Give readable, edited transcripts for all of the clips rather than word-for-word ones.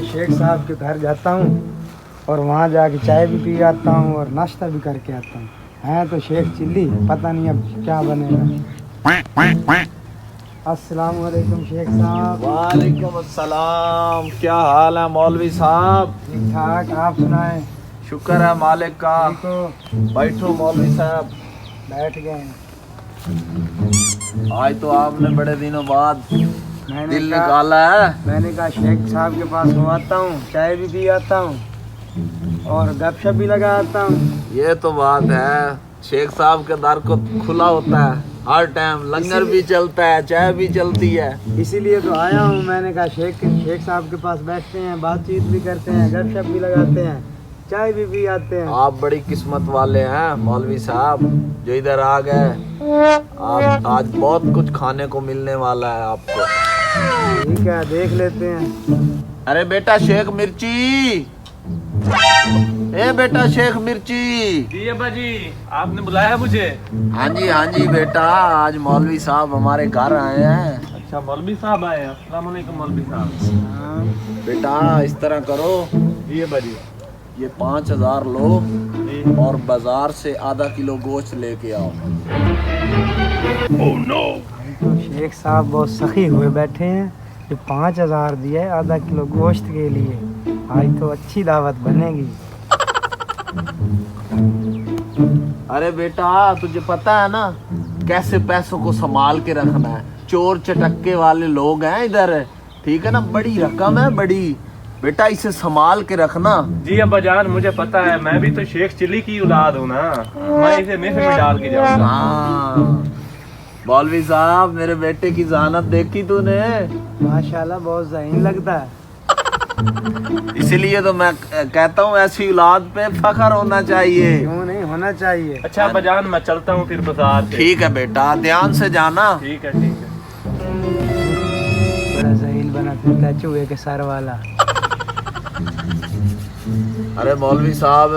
शेख साहब के घर जाता हूँ और वहाँ जाके चाय भी पी आता हूँ और नाश्ता भी करके आता हूँ। हैं तो शेख चिल्ली, पता नहीं अब क्या बनेगा। अस्सलाम वालेकुम शेख साहब। वालेकुम अस्सलाम। क्या हाल है मौलवी साहब? ठीक ठाक, आप सुनाएं? शुक्र है मालिक का। तो बैठो मौलवी साहब। बैठ गए। आज तो आपने बड़े दिनों बाद मैंने दिल कहा निकाला है। मैंने कहा शेख साहब के पास हो आता हूँ, चाय भी पी आता हूँ और गपशप भी लगा आता हूँ। ये तो बात है, शेख साहब के दर को खुला होता है हर टाइम, लंगर भी चलता है, चाय भी चलती है। इसीलिए तो आया हूँ। मैंने कहा शेख साहब के पास बैठते हैं, बातचीत भी करते हैं, गपशप भी लगाते हैं, चाय भी पी आते हैं। आप बड़ी किस्मत वाले हैं मौलवी साहब जो इधर आ गए। आप आज बहुत कुछ खाने को मिलने वाला है आपको। ठीक है, देख लेते हैं। अरे बेटा शेख मिर्ची, ए बेटा शेख मिर्ची। जी अब्बा जी, आपने बुलाया मुझे? हाँ जी बेटा, आज मौलवी साहब हमारे घर आए हैं। अच्छा, मौलवी साहब आए हैं। अस्सलाम वालेकुम मौलवी साहब। हाँ, बेटा इस तरह करो, जी अब्बा जी। ये 5000 लो जी। और बाजार से आधा किलो गोश्त लेके आओ। तो शेख साहब बहुत सखी हुए बैठे हैं। जो 5000 दिया है आधा किलो गोश्त के लिए, आज तो अच्छी दावत बनेगी। अरे बेटा तुझे पता है ना कैसे पैसों को संभाल के रखना है। चोर चटक्के वाले लोग हैं इधर, ठीक है ना, बड़ी रकम है बड़ी। बेटा इसे संभाल के रखना। जी अब्बा जान, मुझे पता है, मैं भी तो शेख चिल्ली की औलाद हूँ ना, मैं इसे मेसे में डाल के जाऊंगा। हाँ मौलवी साहब, मेरे बेटे की जहानत देखी तूने? माशाल्लाह बहुत ज़हीन लगता है। इसीलिए तो मैं कहता हूँ ऐसी औलाद पे फख्र होना चाहिए। क्यों नहीं होना चाहिए। अच्छा अब्बा जान, मैं चलता हूँ फिर बाजार से। ठीक है बेटा, ध्यान से जाना। ठीक है ठीक है। बड़ा ज़हीन बना फिरता है चूहे के सर वाला। अरे मौलवी साहब,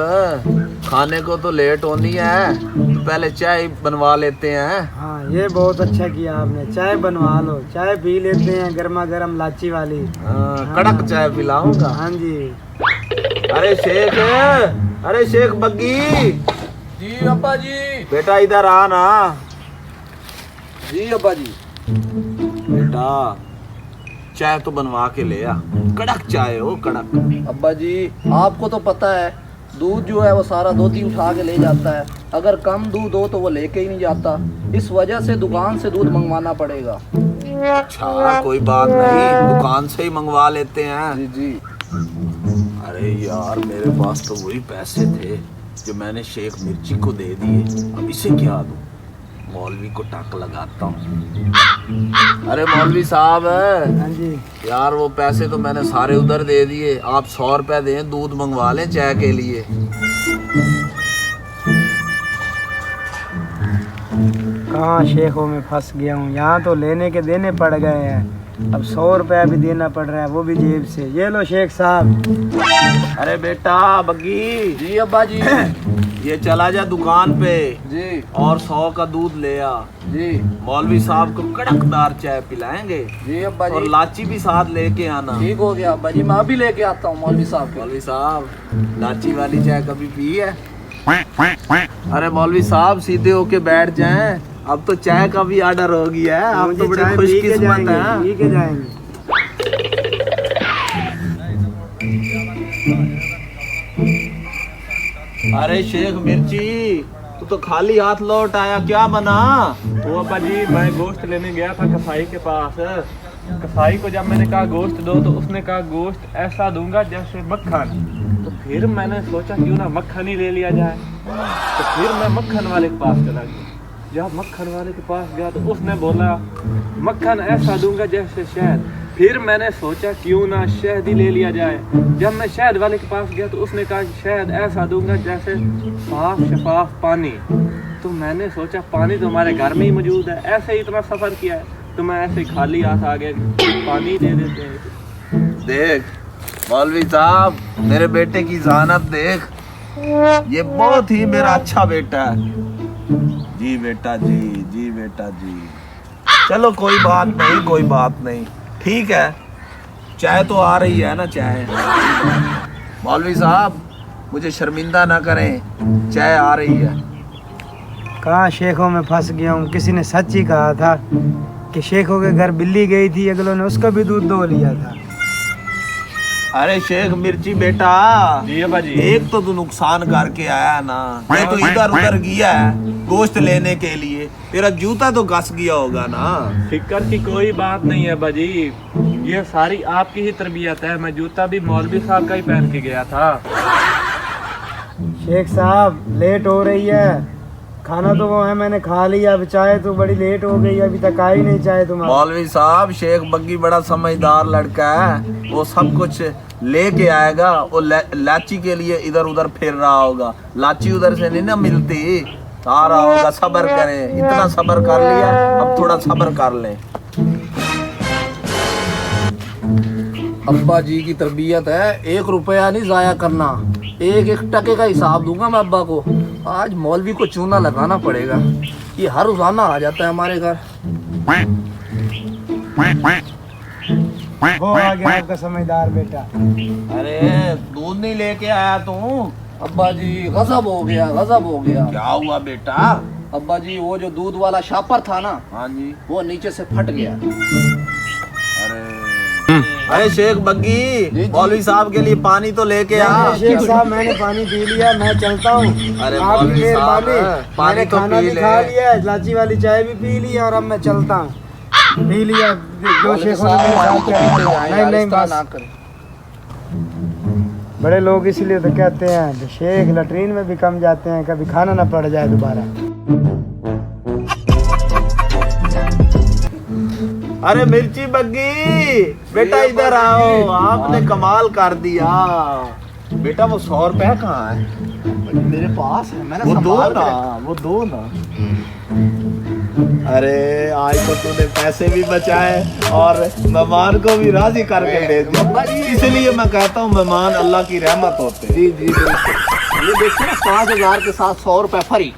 खाने को तो लेट होनी है, तो पहले चाय बनवा लेते हैं। हाँ, ये बहुत अच्छा किया आपने। चाय बनवा लो, चाय पी लेते हैं, गर्मा गर्म लाची वाली। हाँ, कड़क चाय पिलाऊंगा। हाँ जी। अरे शेख बग्गी। जी अब्बा जी। बेटा इधर आ ना। जी अब्बा जी। बेटा चाय तो बनवा के ले आ, कड़क चाय हो, कड़क। अब्बा जी आपको तो पता है, दूध जो है वो सारा धोती उठा के ले जाता है। अगर कम दूध हो तो वो लेके ही नहीं जाता। इस वजह से दुकान से दूध मंगवाना पड़ेगा। अच्छा कोई बात नहीं, दुकान से ही मंगवा लेते हैं। जी जी। अरे यार मेरे पास तो वही पैसे थे जो मैंने शेख मिर्ची को दे दिए, अब इसे क्या दूं? मौलवी को टक लगाता हूँ। अरे मौलवी साहब, हाँ जी। यार वो पैसे तो मैंने सारे उधर दे दिए, आप 100 रुपए दें, दूध मंगवा लें चाय के लिए। कहाँ शेखों में फंस गया हूँ। यहाँ तो लेने के देने पड़ गए हैं, अब 100 रुपया भी देना पड़ रहा है, वो भी जेब से। ये लो शेख साहब। अरे बेटा बग्गी, जी अब्बा जी। ये चला जा दुकान पे जी और 100 का दूध ले आ। जी मौलवी साहब को कड़कदार चाय पिलाएंगे जी अब्बा और जी। लाची भी साथ लेके आना। ठीक हो गया अब्बा जी, मैं अभी लेके आता हूँ मौलवी साहब को। मौलवी साहब, लाची वाली चाय कभी पी है? अरे मौलवी साहब सीधे होके बैठ जाएं, अब तो चाय का भी ऑर्डर हो गया है। आप तो बड़े खुशकिस्मत हैं। पी के जाएंगे। अरे शेख मिर्ची, तू तो खाली हाथ लौट आया, क्या बना? वो अब्बा जी, मैं गोश्त लेने गया था कसाई के पास। कसाई को जब मैंने कहा गोश्त दो, तो उसने कहा गोश्त ऐसा दूंगा जैसे मक्खन। तो फिर मैंने सोचा क्यों ना मक्खन ही ले लिया जाए। तो फिर मैं मक्खन वाले के पास चला गया। जब मक्खन वाले के पास गया तो उसने बोला मक्खन ऐसा दूंगा जैसे शहद। फिर मैंने सोचा क्यों ना शहद ही ले लिया जाए। जब मैं शहद वाले के पास गया तो उसने कहा शहद ऐसा दूंगा जैसे साफ शफाफ पानी। तो मैंने सोचा पानी तो हमारे घर में ही मौजूद है, ऐसे ही इतना सफ़र किया है तो मैं ऐसे खाली हाथ आ गया, पानी दे देते हैं। देख मौलवी साहब मेरे बेटे की जहानत देख, ये बहुत ही मेरा अच्छा बेटा है। जी बेटा जी, जी बेटा जी। चलो कोई बात नहीं, कोई बात नहीं, ठीक है। चाय तो आ रही है ना, चाय। मौलवी साहब मुझे शर्मिंदा ना करें, चाय आ रही है। कहाँ शेखों में फंस गया हूँ। किसी ने सच ही कहा था कि शेखों के घर बिल्ली गई थी, अगलों ने उसका भी दूध दो लिया था। अरे शेख मिर्ची बेटा, जी अब्बा जी। एक तो तू नुकसान करके आया ना, ये तो इधर उधर गया है गोश्त लेने के लिए, तेरा जूता तो घस गया होगा ना। फिक्र की कोई बात नहीं है अब्बा जी, ये सारी आपकी ही तरबियत है। मैं जूता भी मौलवी साहब का ही पहन के गया था। शेख साहब लेट हो रही है, खाना तो वो है मैंने खा लिया, अब चाय तो बड़ी लेट हो गई, अभी तक आई नहीं चाय तुम्हारी। मौलवी साहब शेख बग्गी बड़ा समझदार लड़का है, वो सब कुछ लेके आएगा। वो लाची के लिए इधर उधर फिर रहा होगा, लाची उधर से नहीं ना मिलती, आ रहा होगा। सब्र करें, इतना सब्र कर लिया, अब थोड़ा सब्र कर लें। अब्बा जी की तरबियत है, 1 रुपया नहीं जाया करना, 1-1 टके का हिसाब दूंगा मैं अब्बा को। आज मौलवी को चूना लगाना पड़ेगा, ये हर रोजाना आ जाता है हमारे घर। वो आ गया आपका समझदार बेटा। अरे दूध नहीं लेके आया तू? अब्बा जी गजब हो गया, गजब हो गया। क्या हुआ बेटा? अब्बा जी वो जो दूध वाला शापर था ना, हाँ जी। वो नीचे से फट गया। अरे शेख बग्गी, मौलवी साहब के लिए पानी तो लेके आ। शेख साहब मैंने पानी पी लिया, मैं चलता हूँ। अरे आप मौलवी साहब, मेहरबानी, पानी मैंने तो खाना पी भी ले। खा लिया, इलायची वाली चाय भी पी ली और अब मैं चलता हूँ। पी लिया जो शेखों ने मेरे साथ किया। नहीं नहीं बस, ना करें। बड़े लोग इसलिए तो कहते हैं कि शेख लैट्रीन में भी कम जाते हैं, कभी खाना ना पड़ जाए दोबारा। अरे मिर्ची बग्गी बेटा इधर आओ, आपने कमाल कर दिया। बेटा वो 100 रुपया कहाँ है? मेरे पास है, मैंने वो दो संभाल के ना, रखा। वो दो ना। अरे आज तो तूने पैसे भी बचाए और मेहमान को भी राजी करके भेज दिया। इसलिए मैं कहता हूँ मेहमान अल्लाह की रहमत होते हैं। जी जी बिल्कुल। ये देखिए ना, 5000 के साथ 100 रुपए फ्री।